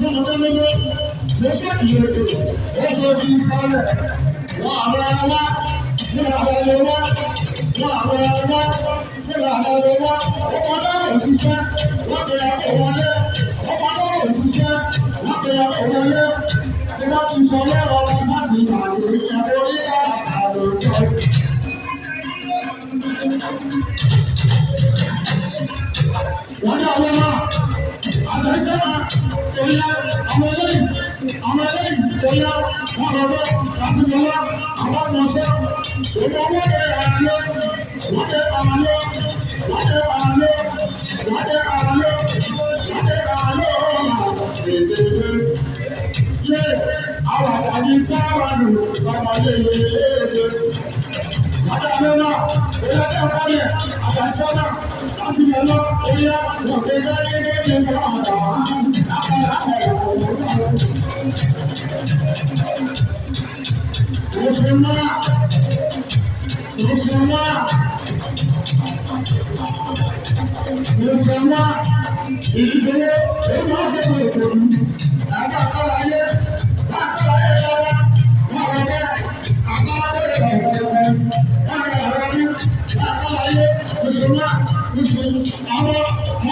ṣe mo tẹ́lẹ̀ lé mo ṣe ìyètò ó ṣe kí n sálẹ̀ wọ́n àwọn ẹwà ní àwọn ẹwà wọ́n àwọn ẹwà ní àwọn ẹwà ọkọ̀ náà kò ṣiṣẹ́ wọ́n bẹ ọkọ̀ wọlé ọkọ̀ náà kò ṣiṣẹ́ wọ́n bẹ ọkọ̀ wọlé tí wọ́n ti sọ lẹ́rọ ọmọ sáti ìgbàlè ìyàwó orí kára sàrò jọ. Wọ́n ní àwọn náà àgbẹ̀sẹ̀mà òyà ọmọ eléyìí òyà wọn lọ́wọ́ láti lọ́wọ́ àwọn ọmọọṣẹ́ ṣòwò wọ́n dé àlọ́ wọ́n dé àlọ́ wọ́n dé àlọ́ wọ́n dé àlọ́ wọ́n dé àlọ́ èdè yé àwọn àtàgé sáwàlù bàbá yéyé èdè. Wọ́n dé àlọ́ náà òyà tẹ̀ ń kọ́lẹ̀ àgbẹ̀sẹ̀mà láti lọ́wọ́ òyà wọ́n dé gẹ́gẹ́ ní ọ̀dọ̀ Ìṣẹ̀wá ìdíje èyí wọ́n dé ní èkó yìí. Àgbàkọ́ ayé lọ́wọ́ wọ́n rẹ̀ bẹ́ẹ̀ àgbàkọ́ ayé wọ́n rẹ̀ ní àgbàkọ́ ayé ìṣẹ̀wá àwọn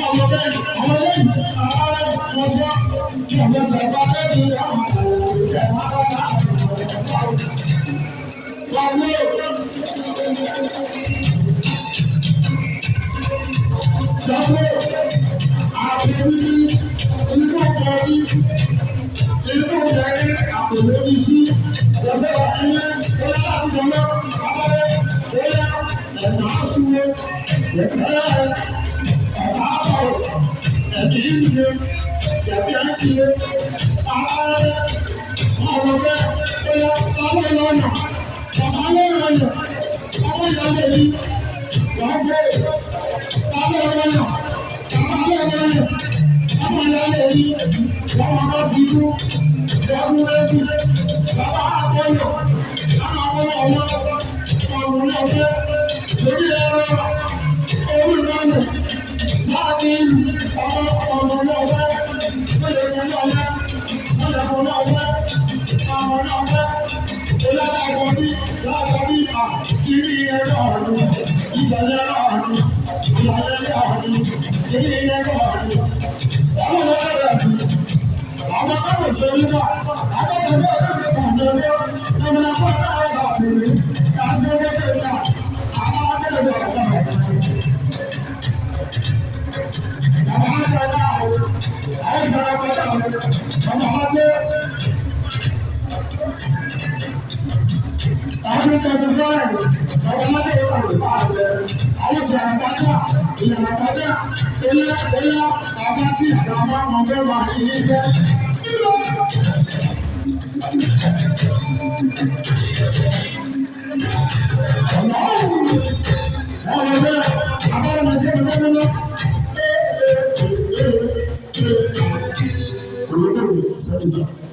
ọmọ bẹ́ẹ̀ àwọn lẹ́yìn àwọn ọmọọṣẹ́ kí ọmọ sọ̀rọ̀ bẹ́ẹ̀ ní àwọn Thank you.